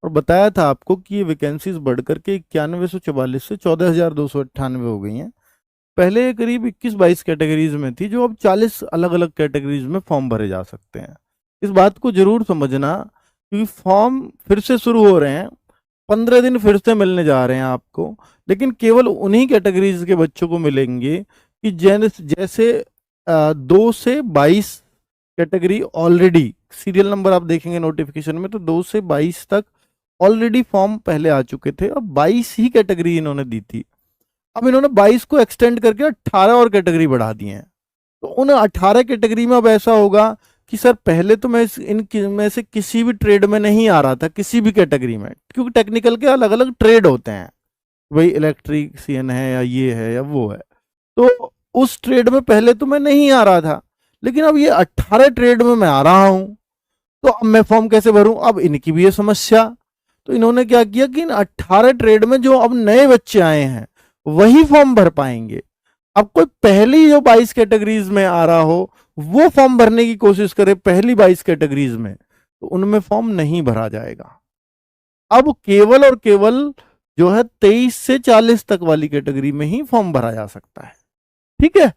और बताया था आपको कि ये वैकेंसीज बढ़ करके 9144 से 14,298 हो गई हैं। पहले ये करीब 21-22 कैटेगरीज में थी, जो अब 40 अलग अलग कैटेगरीज में फॉर्म भरे जा सकते हैं। इस बात को जरूर समझना, क्योंकि फॉर्म फिर से शुरू हो रहे हैं, 15 दिन फिर से मिलने जा रहे हैं आपको, लेकिन केवल उन्हीं कैटेगरीज के बच्चों को मिलेंगे कि जैसे 2 से 22 कैटेगरी ऑलरेडी, सीरियल नंबर आप देखेंगे नोटिफिकेशन में तो 2 से 22 तक ऑलरेडी फॉर्म पहले आ चुके थे, अब 22 ही कैटेगरी इन्होंने दी थी। अब इन्होंने 22 को एक्सटेंड करके 18 और कैटेगरी बढ़ा दी हैं। तो उन 18 कैटेगरी में अब ऐसा होगा कि सर पहले तो मैं में से किसी भी ट्रेड में नहीं आ रहा था, किसी भी कैटेगरी में, क्योंकि टेक्निकल के अलग अलग ट्रेड होते हैं, वही इलेक्ट्रीशियन है या ये है या वो है, तो उस ट्रेड में पहले तो मैं नहीं आ रहा था, लेकिन अब ये 18 ट्रेड में मैं आ रहा हूं, तो अब मैं फॉर्म कैसे भरूं? अब इनकी भी ये समस्या। तो इन्होंने क्या किया कि इन 18 ट्रेड में जो अब नए बच्चे आए हैं वही फॉर्म भर पाएंगे। अब कोई पहली जो 22 कैटेगरीज में आ रहा हो वो फॉर्म भरने की कोशिश करे पहली 22 कैटेगरीज में, तो उनमें फॉर्म नहीं भरा जाएगा। अब केवल और केवल जो है 23 से 40 तक वाली कैटेगरी में ही फॉर्म भरा जा सकता है। ठीक है।